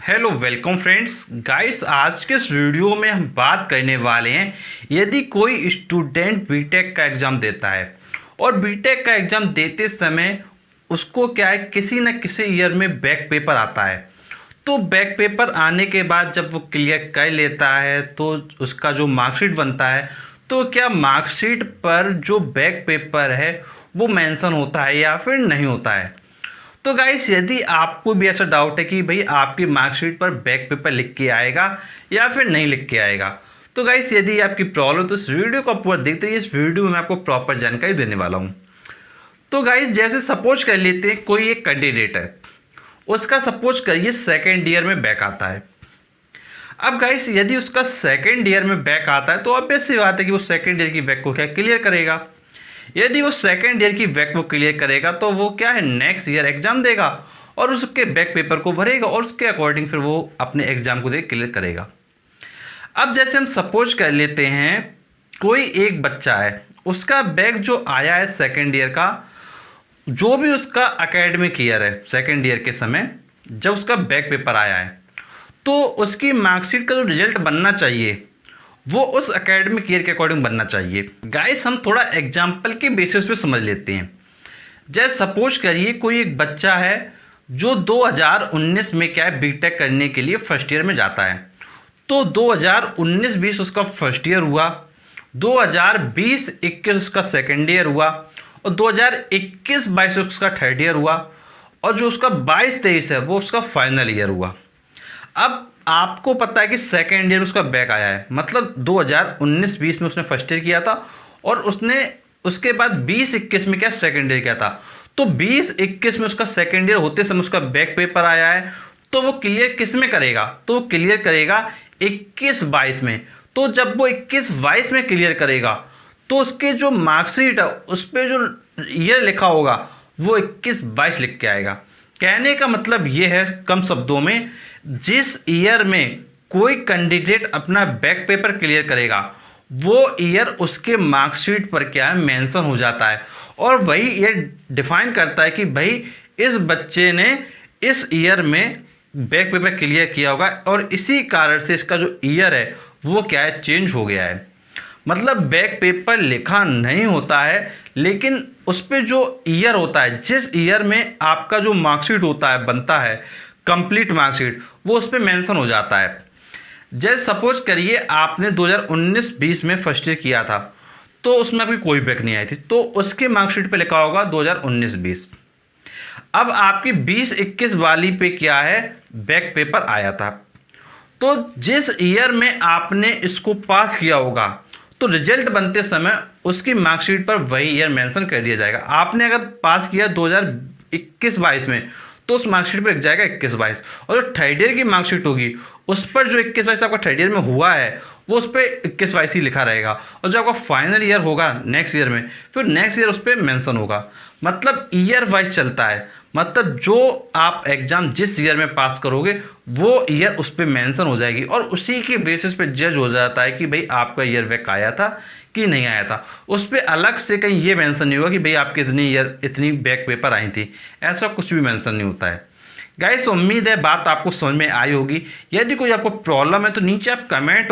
Hello welcome friends guys. आज के इस वीडियो में हम बात करने वाले हैं, यदि कोई स्टूडेंट बीटेक का एग्ज़ाम देता है और बीटेक का एग्ज़ाम देते समय उसको क्या है, किसी न किसी ईयर में बैक पेपर आता है। तो बैक पेपर आने के बाद जब वो क्लियर कर लेता है तो उसका जो मार्कशीट बनता है, तो क्या मार्कशीट पर जो बैक पेपर है वो मेंशन होता है या फिर नहीं होता है। तो गाइस, यदि आपको भी ऐसा डाउट है कि भाई आपकी मार्कशीट पर बैक पेपर लिख के आएगा या फिर नहीं लिख के आएगा, तो गाइस यदि आपकी प्रॉब्लम, तो इस वीडियो को पूरा देखते रहिए। इस वीडियो में मैं आपको प्रॉपर जानकारी देने वाला हूँ। तो गाइस, जैसे सपोज कर लेते हैं कोई एक कैंडिडेट है, उसका सपोज करिए सेकेंड ईयर में बैक आता है। अब गाइस, यदि उसका सेकेंड ईयर में बैक आता है तो ऑब्वियस सी बात है कि वो सेकेंड ईयर की बैक को क्या क्लियर करेगा। यदि वो सेकेंड ईयर की बैक को क्लियर करेगा तो वो क्या है, नेक्स्ट ईयर एग्जाम देगा और उसके बैक पेपर को भरेगा और उसके अकॉर्डिंग फिर वो अपने एग्जाम को देख क्लियर करेगा। अब जैसे हम सपोज कर लेते हैं कोई एक बच्चा है, उसका बैक जो आया है सेकेंड ईयर का, जो भी उसका एकेडमिक ईयर है सेकेंड ईयर के समय जब उसका बैक पेपर आया है, तो उसकी मार्कशीट का जो रिजल्ट बनना चाहिए वो उस एकेडमिक ईयर के अकॉर्डिंग बनना चाहिए। गाइस, हम थोड़ा एग्जाम्पल के बेसिस पे समझ लेते हैं। जैसे सपोज करिए कोई एक बच्चा है जो 2019 में क्या है, बीटेक करने के लिए फर्स्ट ईयर में जाता है। तो 2019-20 उसका फर्स्ट ईयर हुआ, 2020-21 उसका सेकेंड ईयर हुआ और 2021-22 उसका थर्ड ईयर हुआ और जो उसका 22-23 है वो उसका फाइनल ईयर हुआ। अब आपको पता है कि सेकेंड ईयर उसका बैक आया है, मतलब 2019-20 में उसने फर्स्ट ईयर किया था और उसने उसके बाद 20-21 में क्या सेकेंड ईयर किया था। तो 20-21 में उसका सेकेंड ईयर होते समय उसका बैक पेपर आया है, तो वो क्लियर किस में करेगा, तो वो क्लियर करेगा 21-22 में। तो जब वो 21-22 में क्लियर करेगा तो उसके जो मार्कशीट है उस पर जो ईयर लिखा होगा वो 21-22 लिख के आएगा। कहने का मतलब ये है कम शब्दों में, जिस ईयर में कोई कैंडिडेट अपना बैक पेपर क्लियर करेगा वो ईयर उसके मार्कशीट पर क्या है, मेंशन हो जाता है और वही ईयर डिफाइन करता है कि भाई इस बच्चे ने इस ईयर में बैक पेपर क्लियर किया होगा और इसी कारण से इसका जो ईयर है वो क्या है, चेंज हो गया है। मतलब बैक पेपर लिखा नहीं होता है, लेकिन उस पर जो ईयर होता है, जिस ईयर में आपका जो मार्कशीट होता है बनता है कंप्लीट मार्कशीट, वो उस पर मेंशन हो जाता है। जैसे सपोज करिए आपने 2019-20 में फर्स्ट ईयर किया था तो उसमें आपकी कोई बैक नहीं आई थी, तो उसके मार्कशीट पे लिखा होगा 2019-20। अब आपकी 20-21 वाली पे क्या है, बैक पेपर आया था। तो जिस ईयर में आपने इसको पास किया होगा तो रिजल्ट बनते समय उसकी मार्कशीट पर वही ईयर मेंशन कर दिया जाएगा। आपने अगर पास किया 2021-22 में तो उस मार्कशीट पर लिख जाएगा 21-22 और जो थर्ड ईयर की मार्कशीट होगी उस पर जो 21-22 आपका थर्ड ईयर में हुआ है वो उस पर 21-22 ही लिखा रहेगा और जो आपका फाइनल ईयर होगा नेक्स्ट ईयर में, फिर नेक्स्ट ईयर उस पर मेंशन होगा। मतलब ईयर वाइज चलता है, मतलब जो आप एग्ज़ाम जिस ईयर में पास करोगे वो ईयर उस पर मेंशन हो जाएगी और उसी के बेसिस पे जज हो जाता है कि भाई आपका ईयर बैक आया था कि नहीं आया था। उस पर अलग से कहीं ये मेंशन नहीं होगा कि भाई आपके इतनी बैक पेपर आई थी, ऐसा कुछ भी मेंशन नहीं होता है। गाइस, उम्मीद है बात आपको समझ में आई होगी। यदि कोई आपको प्रॉब्लम है तो नीचे आप कमेंट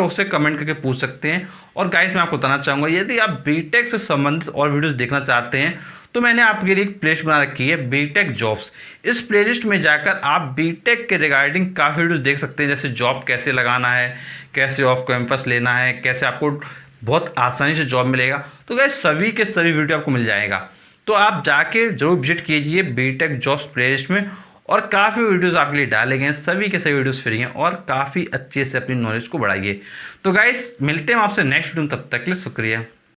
करके पूछ सकते हैं। और गाइस, मैं आपको बताना चाहूँगा, यदि आप बीटेक से संबंधित और वीडियोस देखना चाहते हैं तो मैंने आपके लिए एक प्लेलिस्ट बना रखी है, बीटेक जॉब्स। इस प्लेलिस्ट में जाकर आप बीटेक के रिगार्डिंग काफ़ी वीडियोस देख सकते हैं, जैसे जॉब कैसे लगाना है, कैसे ऑफ कैंपस लेना है, कैसे आपको बहुत आसानी से जॉब मिलेगा। तो गाइस, सभी के सभी वीडियो आपको मिल जाएगा, तो आप जाके जरूर विजिट कीजिए बीटेक जॉब्स प्लेलिस्ट में। और काफ़ी वीडियोस आपके लिए डाले गए हैं, सभी के सभी वीडियोस फ्री हैं और काफ़ी अच्छे से अपनी नॉलेज को बढ़ाइए। तो गाइस, मिलते हैं आपसे नेक्स्ट वीडियो में, तब तक के लिए शुक्रिया।